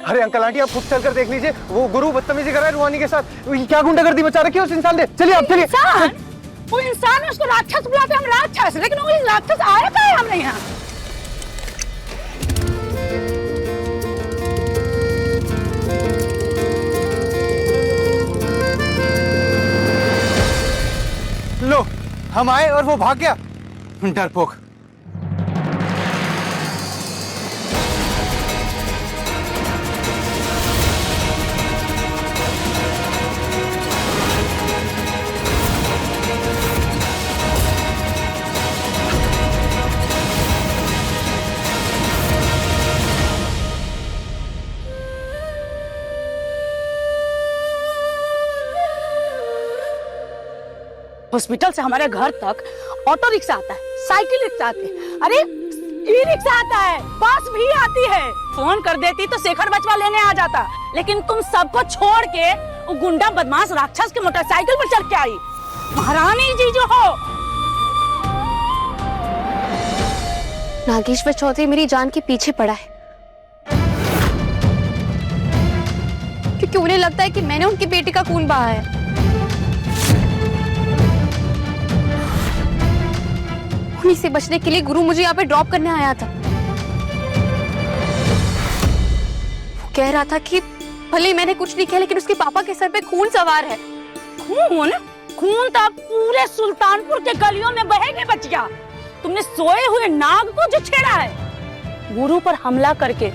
अरे uncle aunty आप खुद चलकर देख लीजिए, वो गुरु बदतमीजी कर रहा है रूहानी के साथ। क्या गुंडागर्दी मचा रखी है उस इंसान ने। चलिए आप चलिए। वो इंसान उसको राक्षस बुलाते हम राक्षस, लेकिन वो राक्षस आया कहाँ है हमने यहाँ। लो हम आए और वो भाग गया, डरपोक। हॉस्पिटल से हमारे घर तक ऑटो रिक्शा आता है, साइकिल रिक्शा आती है, अरे ई रिक्शा आता है, बस भी आती है। फोन कर देती तो शेखर बचवा लेने आ जाता, लेकिन तुम सबको छोड़ के वो गुंडा बदमाश राक्षस के मोटरसाइकिल पर चढ़ के आई। महारानी जी जो हो। नागेश्वर चौधरी मेरी जान के पीछे पड़ा है, क्योंकि उन्हें लगता है कि मैंने उनकी बेटी का खून बहा है। उन्हीं से बचने के लिए गुरु मुझे यहाँ पे ड्रॉप करने आया था। वो कह रहा था कि भले मैंने कुछ नहीं किया, लेकिन उसके पापा के सर पे खून सवार है। खून? खून तो पूरे सुल्तानपुर के गलियों में बहेगे बचिया। तुमने सोए हुए नाग को जो छेड़ा है, गुरु पर हमला करके।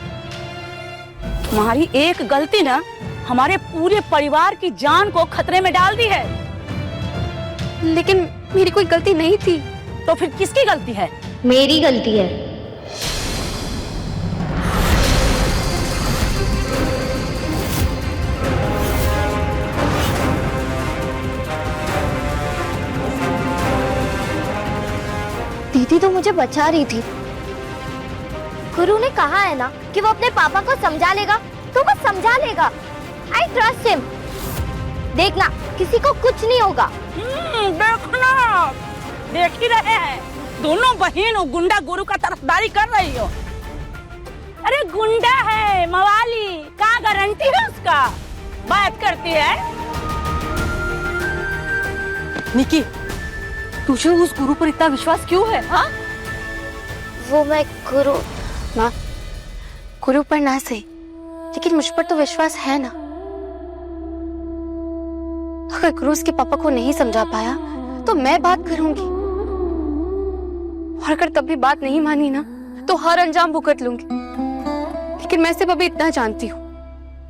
तुम्हारी एक गलती ना हमारे पूरे परिवार की जान को खतरे में डाल दी है। लेकिन मेरी कोई गलती नहीं थी। तो फिर किसकी गलती है? मेरी गलती है। दीदी तो मुझे बचा रही थी। गुरु ने कहा है ना कि वो अपने पापा को समझा लेगा, तो वो समझा लेगा। I trust him. देखना किसी को कुछ नहीं होगा। देखना, देख ही रहे हैं दोनों बहन और गुंडा गुरु का तरफदारी कर रही हो। अरे गुंडा है मवाली, क्या गारंटी है उसका? बात करती है। निकी, तुझे उस गुरु पर इतना विश्वास क्यों है? हाँ? वो मैं गुरु माँ, गुरु पर ना सही, लेकिन मुझ पर तो विश्वास है ना। अगर गुरु उसके पापा को नहीं समझा पाया तो मैं बात करूंगी, और अगर तब भी बात नहीं मानी ना तो हर अंजाम भुगत लूंगी। लेकिन मैं सिर्फ अभी इतना जानती हूँ,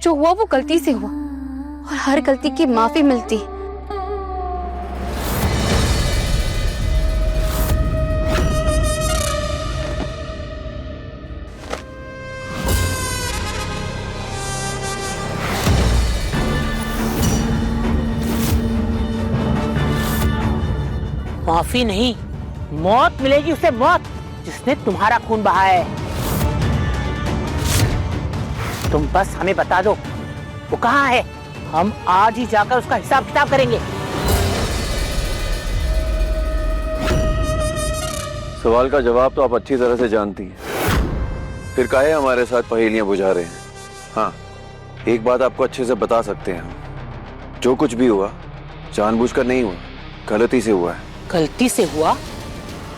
जो हुआ वो गलती से हुआ, और हर गलती की माफी मिलती है। माफी नहीं, मौत मिलेगी उसे, मौत, जिसने तुम्हारा खून बहा है। तुम बस हमें बता दो वो कहाँ है, हम आज ही जाकर उसका हिसाब किताब करेंगे। सवाल का जवाब तो आप अच्छी तरह से जानती हैं, फिर काहे हमारे साथ पहेलियां बुझा रहे हैं। हाँ, एक बात आपको अच्छे से बता सकते हैं हम, जो कुछ भी हुआ जानबूझकर नहीं हुआ, गलती से हुआ है। गलती से हुआ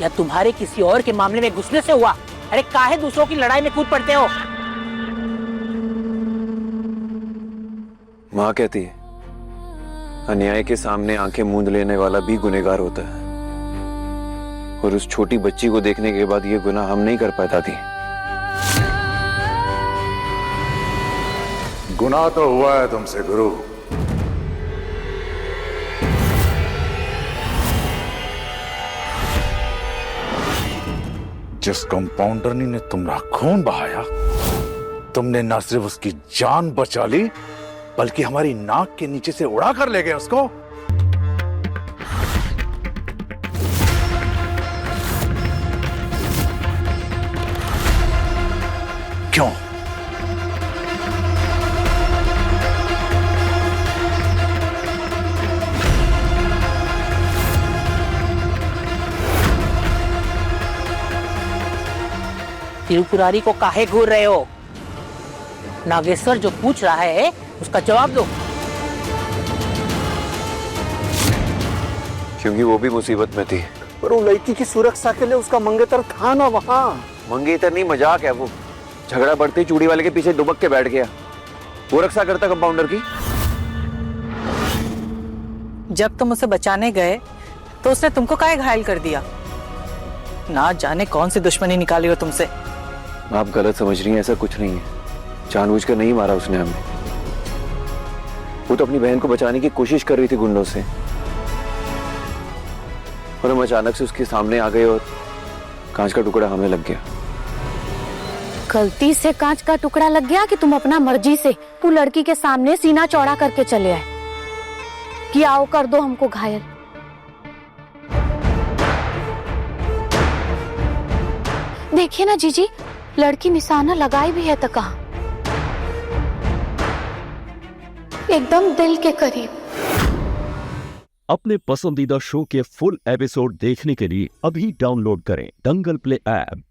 या तुम्हारे किसी और के मामले में घुसने से हुआ? अरे काहे दूसरों की लड़ाई में कूद पड़ते हो? माँ कहती है अन्याय के सामने आंखें मूंद लेने वाला भी गुनहगार होता है, और उस छोटी बच्ची को देखने के बाद ये गुनाह हम नहीं कर पाता थी। गुनाह तो हुआ है तुमसे गुरु। जिस कंपाउंडर ने तुम्हारा खून बहाया, तुमने न सिर्फ उसकी जान बचा ली, बल्कि हमारी नाक के नीचे से उड़ा कर ले गए उसको। क्यों? त्रिपुरारी को काहे घूर रहे हो? नागेश्वर जो पूछ रहा है उसका जवाब दो। क्योंकि वो भी मुसीबत में थी। पर वो लड़की की सुरक्षा के लिए उसका मंगेतर था ना वहाँ। मंगेतर नहीं, मजाक है वो। झगड़ा बढ़ते ही चूड़ी वाले के पीछे दुबक के बैठ गया। वो रक्षा करता कंपाउंडर की। जब तुम उसे बचाने गए तो उसने तुमको काहे घायल कर दिया? ना जाने कौन सी दुश्मनी निकाली हो तुमसे। आप गलत समझ रही हैं, ऐसा कुछ नहीं है। जानबूझकर नहीं मारा उसने हमें। वो तो अपनी बहन को बचाने की कोशिश कर रही थी गुंडों से, और हम अचानक से उसके सामने आ गए और कांच का टुकड़ा हमें लग गया। गलती से कांच का टुकड़ा लग गया कि तुम अपना मर्जी से वो लड़की के सामने सीना चौड़ा करके चले आए कि आओ कर दो हमको घायल। देखिए ना जीजी, लड़की निशाना लगाई भी है तो कहाँ, एकदम दिल के करीब। अपने पसंदीदा शो के फुल एपिसोड देखने के लिए अभी डाउनलोड करें दंगल प्ले ऐप।